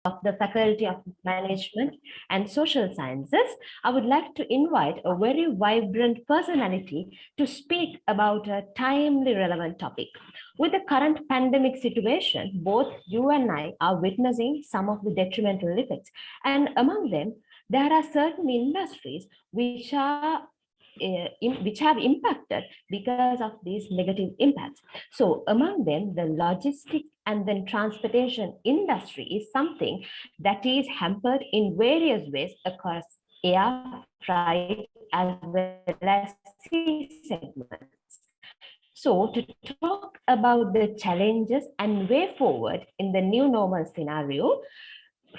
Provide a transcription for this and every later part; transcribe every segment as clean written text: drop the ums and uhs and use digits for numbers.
of the Faculty of Management and Social Sciences, I would like to invite a very vibrant personality to speak about a timely relevant topic. With the current pandemic situation, both you and I are witnessing some of the detrimental effects. And among them, there are certain industries which have impacted because of these negative impacts. So among them, the logistic and then transportation industry is something that is hampered in various ways across air, freight, as well as sea segments. So to talk about the challenges and way forward in the new normal scenario,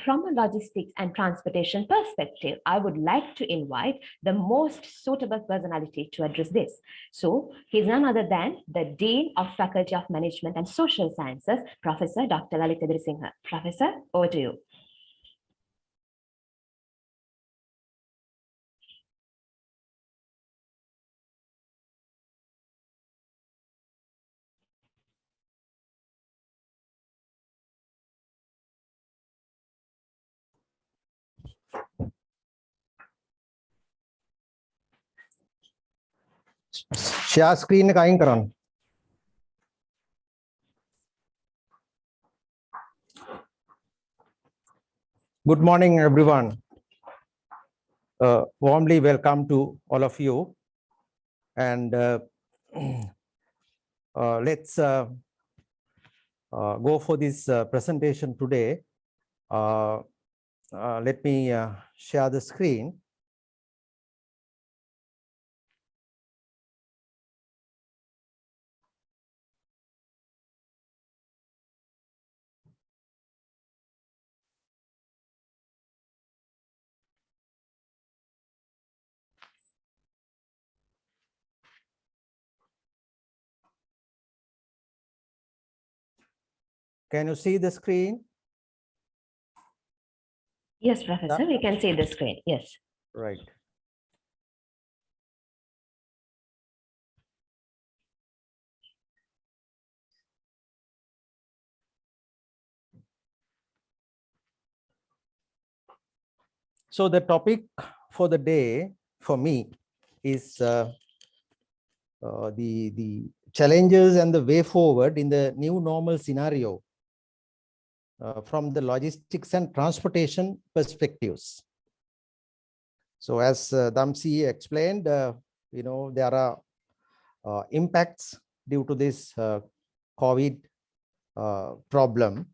from a logistics and transportation perspective, I would like to invite the most suitable personality to address this. So he's none other than the Dean of Faculty of Management and Social Sciences, Professor Dr. Lalith Edirisinghe. Professor, over to you. Share screen එක අයින් කරන්න. Good morning, everyone. Warmly welcome to all of you. And let's go for this presentation today. Let me share the screen. Can you see the screen? Yes, Professor, we can see the screen. Yes. Right. So the topic for the day for me is the challenges and the way forward in the new normal scenario from the logistics and transportation perspectives. So as Damsi explained, there are impacts due to this COVID problem,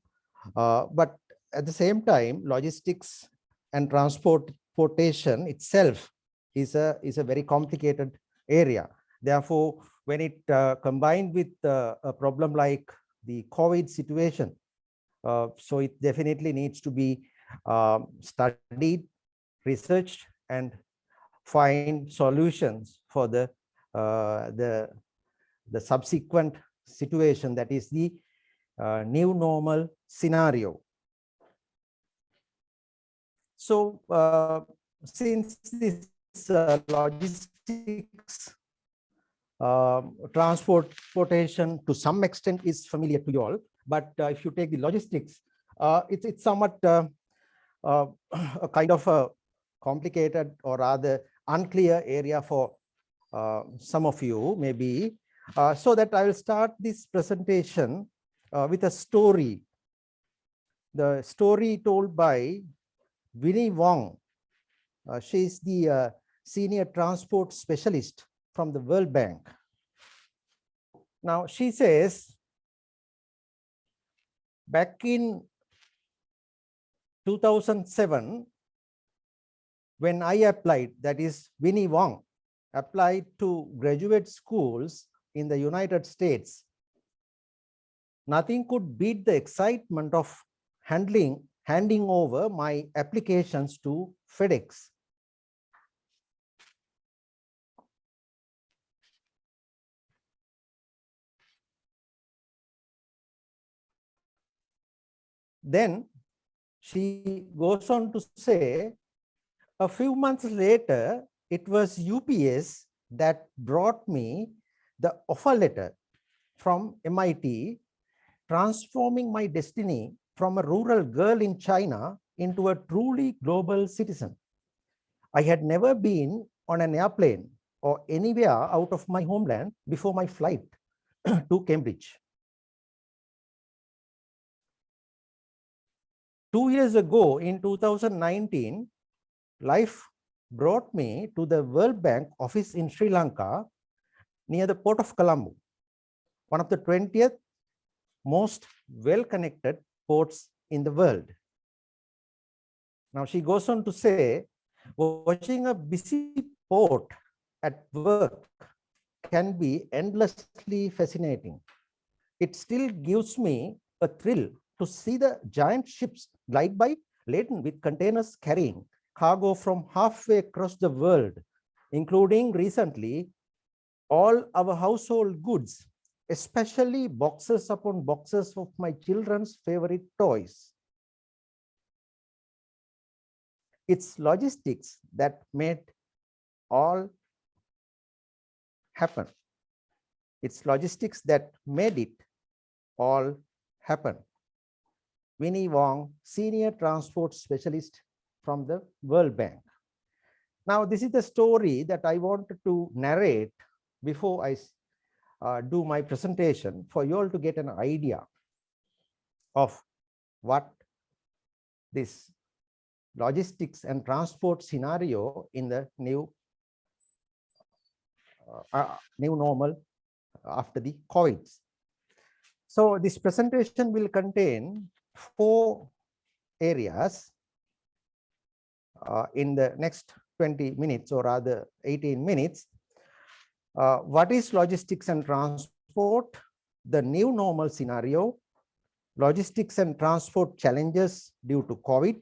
but at the same time, logistics and transportation itself is a very complicated area. Therefore, when it combined with a problem like the COVID situation, so it definitely needs to be studied, researched, and find solutions for the subsequent situation, that is the new normal scenario. So since this logistics transportation to some extent is familiar to you all, but if you take the logistics, it's somewhat a kind of a complicated or rather unclear area for some of you maybe. So that I will start this presentation with a story. The story told by Winnie Wong. She is the senior transport specialist from the World Bank. Now she says, back in 2007, when I applied, that is Winnie Wong applied to graduate schools in the United States, nothing could beat the excitement of handing over my applications to FedEx. Then she goes on to say, a few months later, it was UPS that brought me the offer letter from MIT, transforming my destiny from a rural girl in China into a truly global citizen. I had never been on an airplane or anywhere out of my homeland before my flight to Cambridge. 2 years ago, in 2019, life brought me to the World Bank office in Sri Lanka near the port of Colombo, one of the 20th most well-connected ports in the world. Now she goes on to say, watching a busy port at work can be endlessly fascinating. It still gives me a thrill to see the giant ships glide by laden with containers carrying cargo from halfway across the world, including recently all our household goods, especially boxes upon boxes of my children's favorite toys. It's logistics that made all happen. It's logistics that made it all happen. Winnie Wong, Senior Transport Specialist from the World Bank. Now, this is the story that I wanted to narrate before I do my presentation for you all to get an idea of what this logistics and transport scenario in the new normal after the COVID. So this presentation will contain 4 areas in the next 20 minutes or rather 18 minutes. What is logistics and transport, the new normal scenario, logistics and transport challenges due to COVID,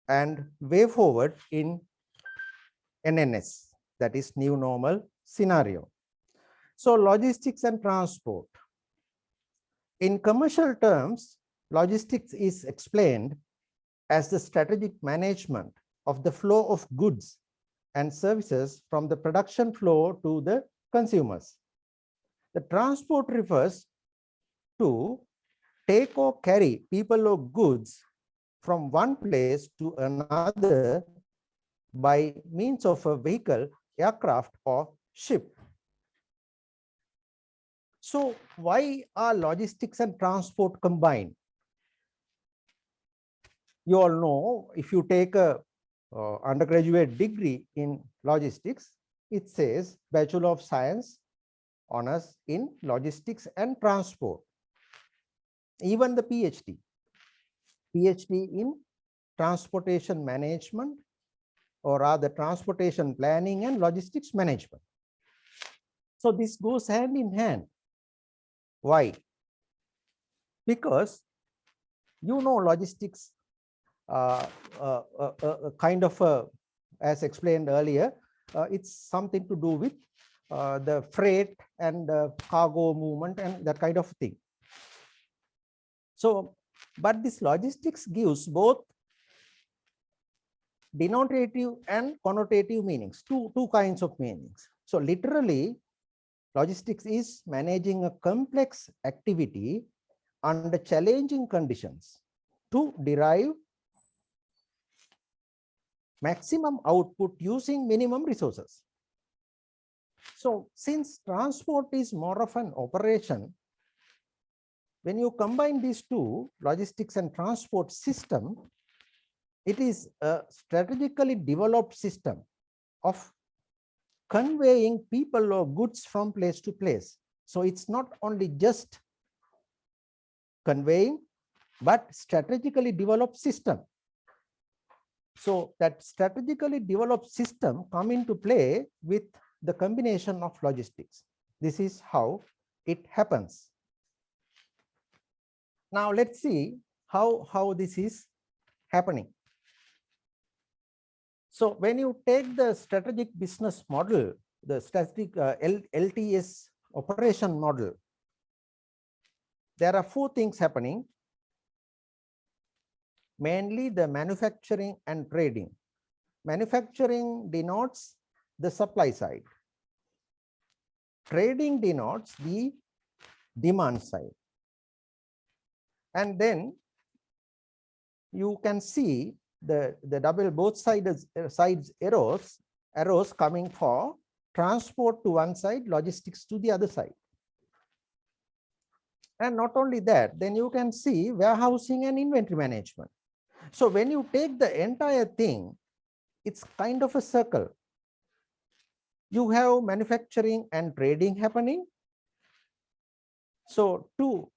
and way forward in NNS, that is new normal scenario. So logistics and transport. In commercial terms, logistics is explained as the strategic management of the flow of goods and services from the production floor to the consumers. The transport refers to take or carry people or goods from one place to another by means of a vehicle, aircraft, or ship. So why are logistics and transport combined? You all know, if you take a undergraduate degree in logistics, it says Bachelor of Science, honors in logistics and transport. Even the PhD in transportation management, or rather transportation planning and logistics management. So this goes hand in hand. Why? Because you know logistics kind of as explained earlier, it's something to do with the freight and cargo movement and that kind of thing. So, but this logistics gives both denotative and connotative meanings, two kinds of meanings. So literally, logistics is managing a complex activity under challenging conditions to derive maximum output using minimum resources. So since transport is more of an operation, when you combine these two, logistics and transport system, it is a strategically developed system of conveying people or goods from place to place. So it's not only just conveying, but strategically developed system. So that strategically developed system come into play with the combination of logistics. This is how it happens. Now let's see how this is happening. So when you take the strategic business model, the strategic LTS operation model, there are 4 things happening. Mainly the manufacturing and trading. Manufacturing denotes the supply side. Trading denotes the demand side. And then you can see the double both sides arrows coming for transport to one side, logistics to the other side. And not only that, then you can see warehousing and inventory management. So when you take the entire thing, it's kind of a circle. You have manufacturing and trading happening. So to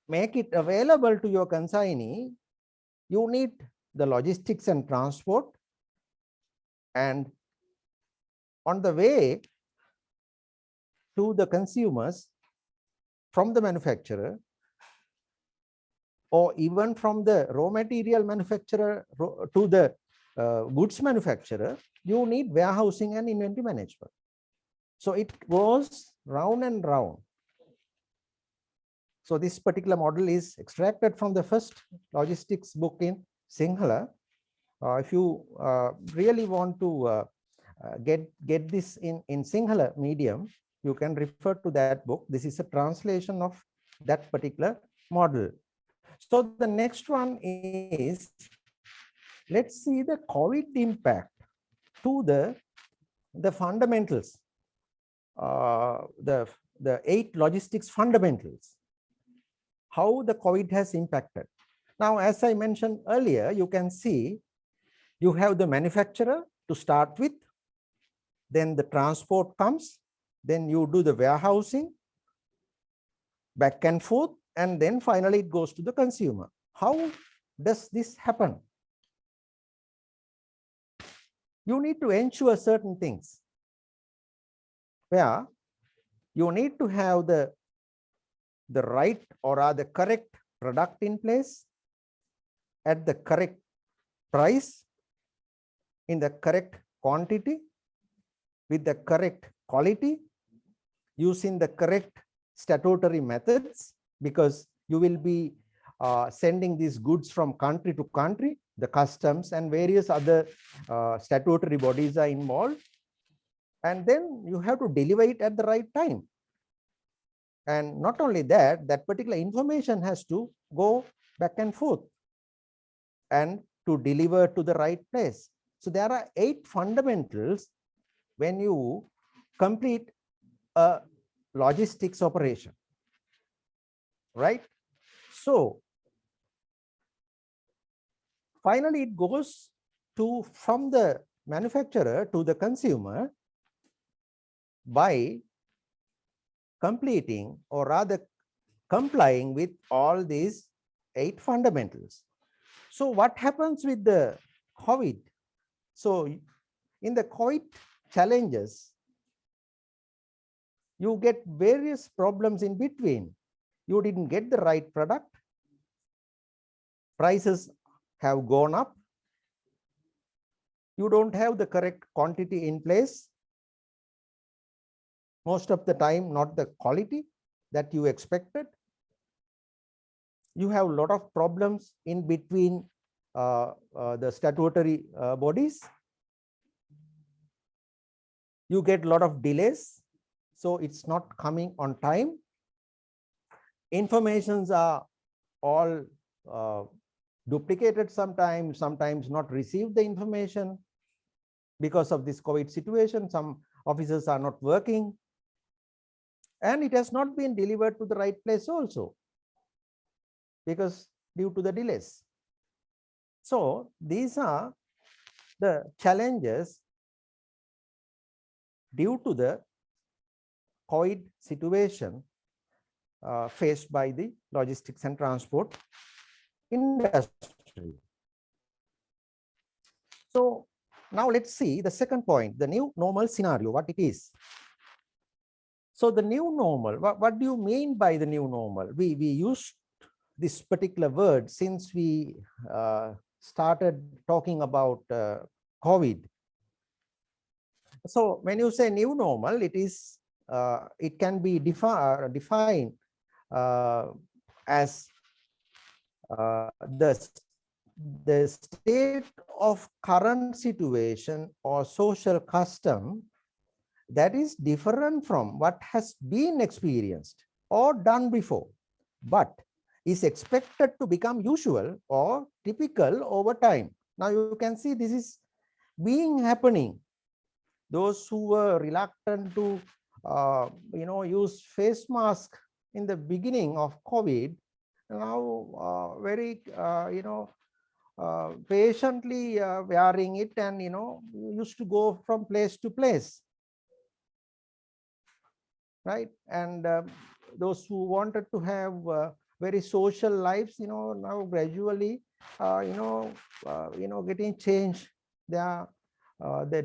make it available to your consignee, you need the logistics and transport. And on the way to the consumers from the manufacturer, or even from the raw material manufacturer to the goods manufacturer, you need warehousing and inventory management. So it goes round and round. So this particular model is extracted from the first logistics book in Sinhala. If you really want to get this in Sinhala medium, you can refer to that book. This is a translation of that particular model. So the next one is, let's see the COVID impact to the fundamentals, the 8 logistics fundamentals, how the COVID has impacted. Now, as I mentioned earlier, you can see you have the manufacturer to start with, then the transport comes, then you do the warehousing, back and forth, and then finally it goes to the consumer. How does this happen? You need to ensure certain things, where you need to have the right or the correct product in place at the correct price, in the correct quantity, with the correct quality, using the correct statutory methods, because you will be sending these goods from country to country. The customs and various other statutory bodies are involved. And then you have to deliver it at the right time. And not only that, that particular information has to go back and forth and to deliver to the right place. So there are 8 fundamentals when you complete a logistics operation, right? So finally, it goes to from the manufacturer to the consumer by completing, or rather complying with, all these 8 fundamentals. So what happens with the COVID? So in the COVID challenges, you get various problems in between. You didn't get the right product. Prices have gone up. You don't have the correct quantity in place. Most of the time, not the quality that you expected. You have a lot of problems in between the statutory bodies. You get a lot of delays, so it's not coming on time. Informations are all duplicated sometimes not received the information. Because of this COVID situation, some officers are not working. And it has not been delivered to the right place also, because due to the delays. So these are the challenges due to the COVID situation faced by the logistics and transport industry. So now let's see the second point, the new normal scenario, what it is. So the new normal, what do you mean by the new normal? We used this particular word since we started talking about COVID. So when you say new normal, it is it can be defined as the state of current situation or social custom that is different from what has been experienced or done before, but is expected to become usual or typical over time. Now you can see this is being happening. Those who were reluctant to use face mask in the beginning of COVID now very patiently wearing it, and used to go from place to place, right? And those who wanted to have very social lives, now gradually getting changed their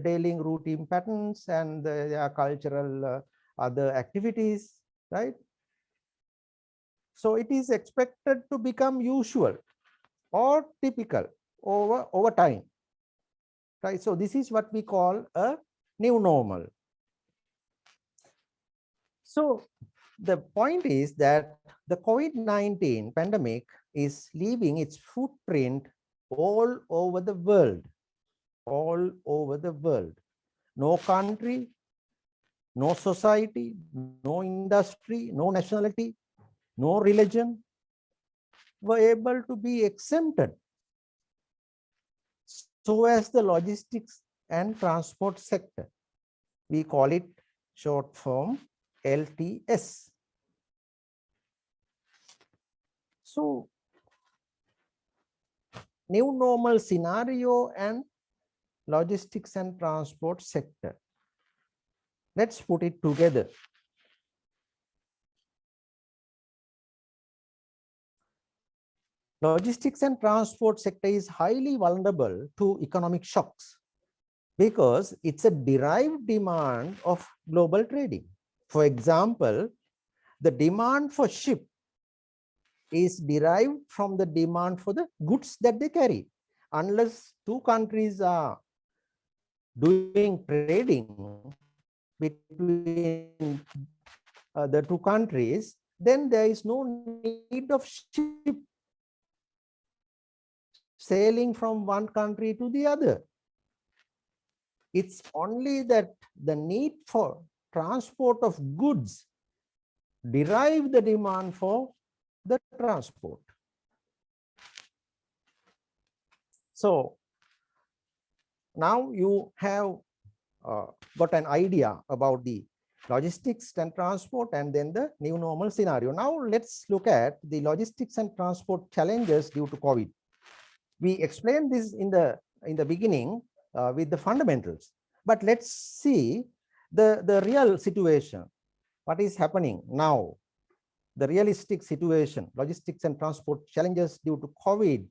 daily routine patterns and their cultural other activities, right? So it is expected to become usual or typical over time, right? So this is what we call a new normal. So the point is that the COVID-19 pandemic is leaving its footprint all over the world, all over the world. No country, no society, no industry, no nationality, no religion were able to be exempted. So as the logistics and transport sector, we call it short form LTS. So new normal scenario and logistics and transport sector. Let's put it together. Logistics and transport sector is highly vulnerable to economic shocks because it's a derived demand of global trading. For example, the demand for ship is derived from the demand for the goods that they carry. Unless two countries are doing trading between the two countries, then there is no need of ship sailing from one country to the other. It's only that the need for transport of goods derive the demand for the transport. So now you have got an idea about the logistics and transport and then the new normal scenario. Now let's look at the logistics and transport challenges due to COVID. We explained this in the beginning with the fundamentals, but let's see the real situation. What is happening now? The realistic situation, logistics and transport challenges due to COVID.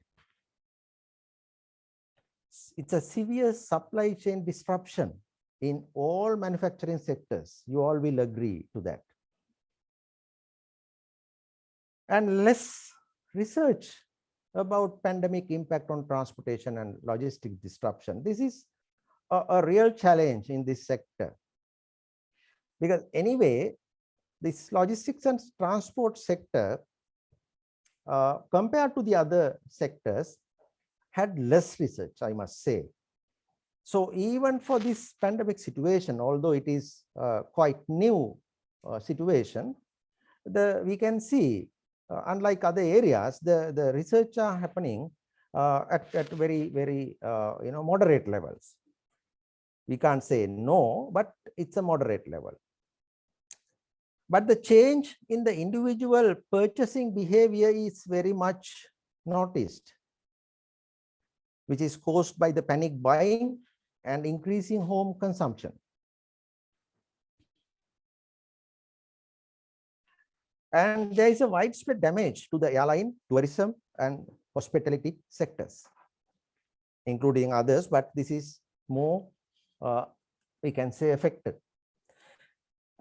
It's a severe supply chain disruption in all manufacturing sectors. You all will agree to that. And less research about pandemic impact on transportation and logistic disruption. This is a real challenge in this sector. Because anyway, this logistics and transport sector, compared to the other sectors, had less research, I must say. So even for this pandemic situation, although it is quite new situation, we can see, unlike other areas, the research are happening at very moderate levels. We can't say no, but it's a moderate level. But the change in the individual purchasing behavior is very much noticed, which is caused by the panic buying and increasing home consumption. And there is a widespread damage to the airline, tourism, and hospitality sectors, including others, but this is more, we can say, affected.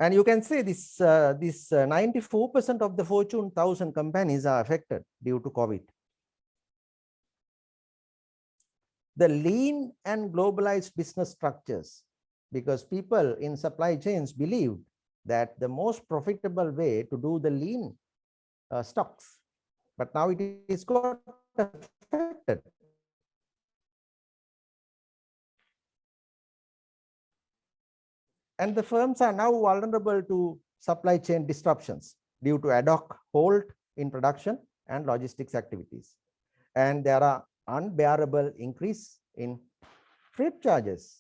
And you can say this 94% of the Fortune 1000 companies are affected due to COVID. The lean and globalized business structures, because people in supply chains believed that the most profitable way to do the lean stocks, but now it is got affected. And the firms are now vulnerable to supply chain disruptions due to ad hoc halt in production and logistics activities. And there are unbearable increase in freight charges.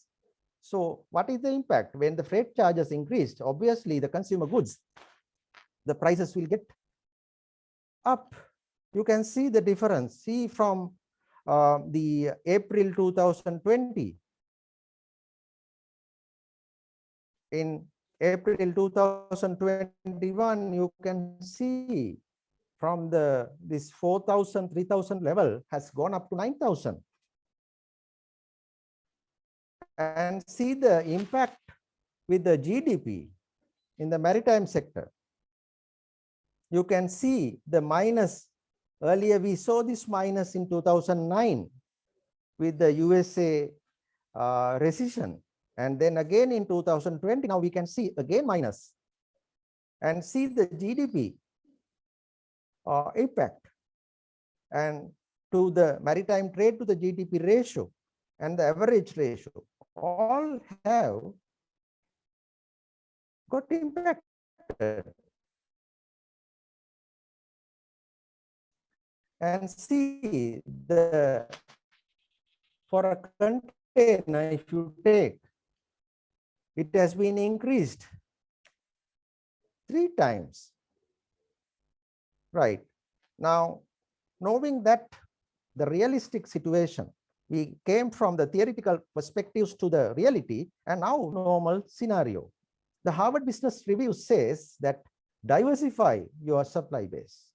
So what is the impact? When the freight charges increased, obviously the consumer goods, the prices will get up. You can see the difference. See from the April 2020. In April 2021, you can see from this 4,000, 3,000 level has gone up to 9,000. And see the impact with the GDP in the maritime sector. You can see the minus. Earlier we saw this minus in 2009 with the USA recession. And then again in 2020, now we can see again minus. And see the GDP impact. And to the maritime trade to the GDP ratio and the average ratio all have got impacted. And see for a container, if you take, it has been increased 3 times. Right. Now, knowing that the realistic situation, we came from the theoretical perspectives to the reality, and now normal scenario. The Harvard Business Review says that diversify your supply base.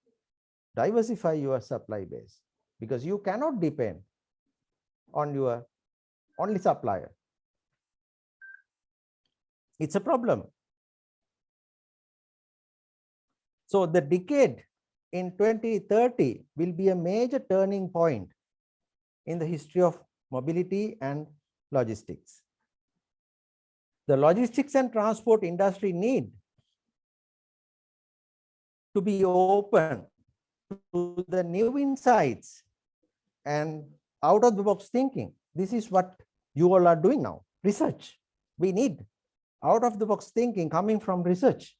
Diversify your supply base, because you cannot depend on your only supplier. It's a problem. So the decade in 2030 will be a major turning point in the history of mobility and logistics. The logistics and transport industry need to be open to the new insights and out of the box thinking. This is what you all are doing now, research. We need out of the box thinking coming from research.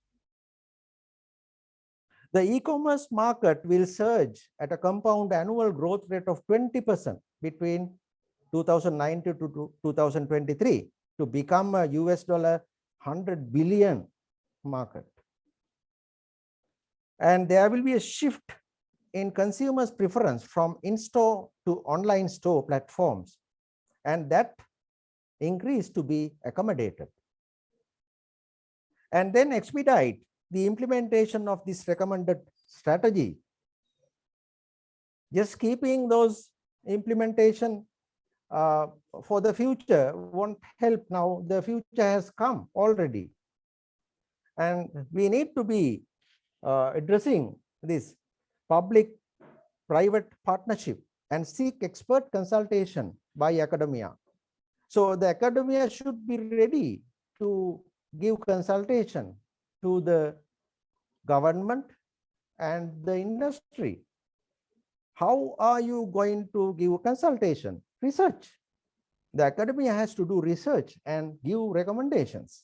The e-commerce market will surge at a compound annual growth rate of 20% between 2019 to 2023 to become a $100 billion market. And there will be a shift in consumers' preference from in-store to online store platforms, and that increase to be accommodated. And then expedite the implementation of this recommended strategy. Just keeping those implementation for the future won't help. Now the future has come already, and we need to be addressing this public-private partnership and seek expert consultation by academia. So the academia should be ready to give consultation to the government and the industry. How are you going to give consultation? Research. The academia has to do research and give recommendations.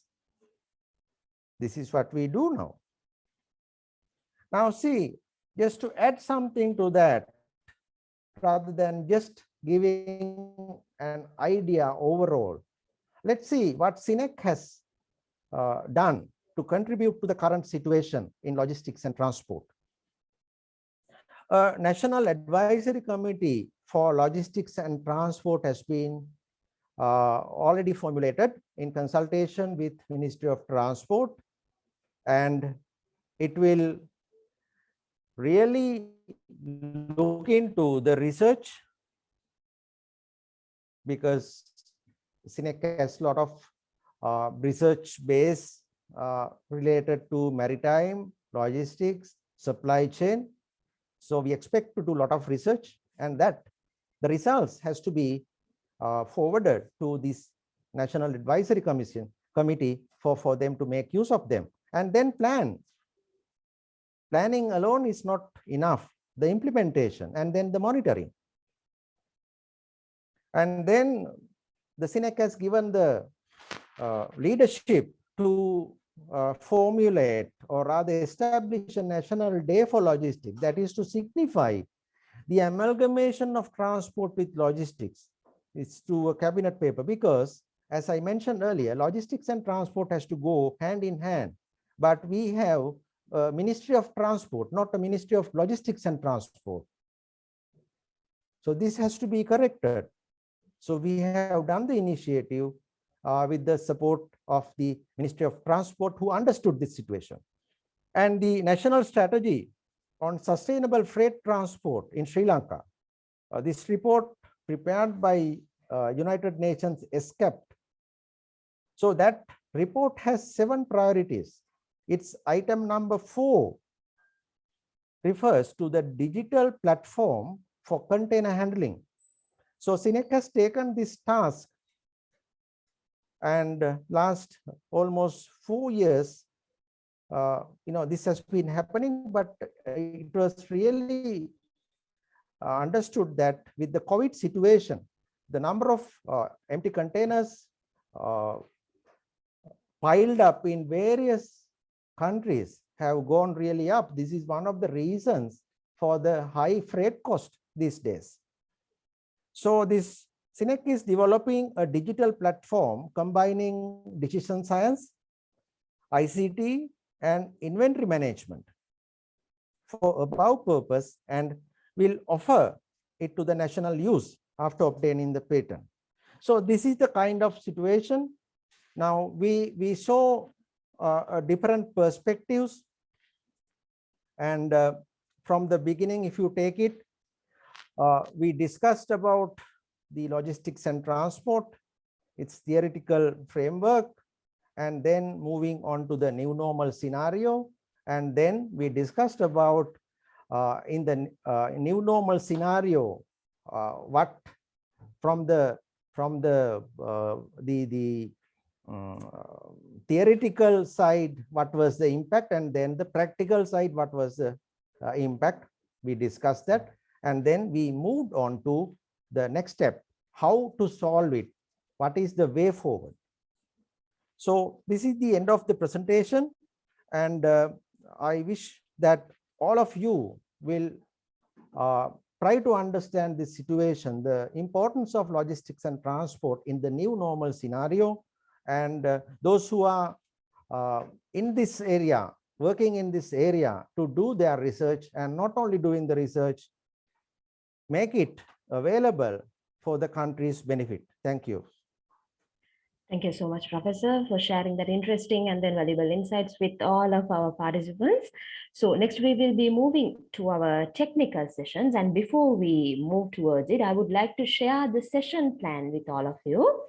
This is what we do now. Now see, just to add something to that, rather than just giving an idea overall, let's see what CINEC has done to contribute to the current situation in logistics and transport. A National Advisory Committee for Logistics and Transport has been already formulated in consultation with Ministry of Transport, and it will really look into the research, because CINEC has a lot of research base related to maritime, logistics, supply chain. So we expect to do a lot of research, and that the results has to be forwarded to this National Advisory Committee for them to make use of them, and then plan. Planning alone is not enough. The implementation and then the monitoring. And then the CINEC has given the leadership to formulate or rather establish a national day for logistics, that is to signify the amalgamation of transport with logistics. It's to a cabinet paper, because as I mentioned earlier, logistics and transport has to go hand in hand. But we have a Ministry of Transport, not a Ministry of Logistics and Transport. So this has to be corrected. So we have done the initiative with the support of the Ministry of Transport, who understood this situation. And the national strategy on sustainable freight transport in Sri Lanka. This report prepared by United Nations ESCAP. So that report has 7 priorities. Its item number 4 refers to the digital platform for container handling. So CINEC has taken this task, and last almost 4 years, this has been happening, but it was really understood that with the COVID situation, the number of empty containers piled up in various countries have gone really up. This is one of the reasons for the high freight cost these days. So this CINEC is developing a digital platform combining decision science, ICT, and inventory management for above purpose, and will offer it to the national use after obtaining the patent. So this is the kind of situation. Now we saw different perspectives, and from the beginning, if you take it, we discussed about the logistics and transport, its theoretical framework, and then moving on to the new normal scenario. And then we discussed about in the new normal scenario, what from the theoretical side, what was the impact, and then the practical side, what was the impact. We discussed that, and then we moved on to the next step, how to solve it, what is the way forward. So this is the end of the presentation, and I wish that all of you will try to understand this situation, the importance of logistics and transport in the new normal scenario. And those who are in this area, working in this area, to do their research, and not only doing the research, make it available for the country's benefit. Thank you. Thank you so much, Professor, for sharing that interesting and then valuable insights with all of our participants. So next we will be moving to our technical sessions. And before we move towards it, I would like to share the session plan with all of you.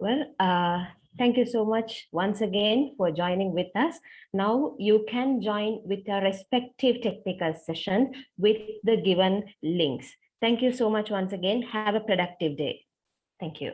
Well, thank you so much once again for joining with us. Now you can join with your respective technical session with the given links. Thank you so much once again. Have a productive day. Thank you.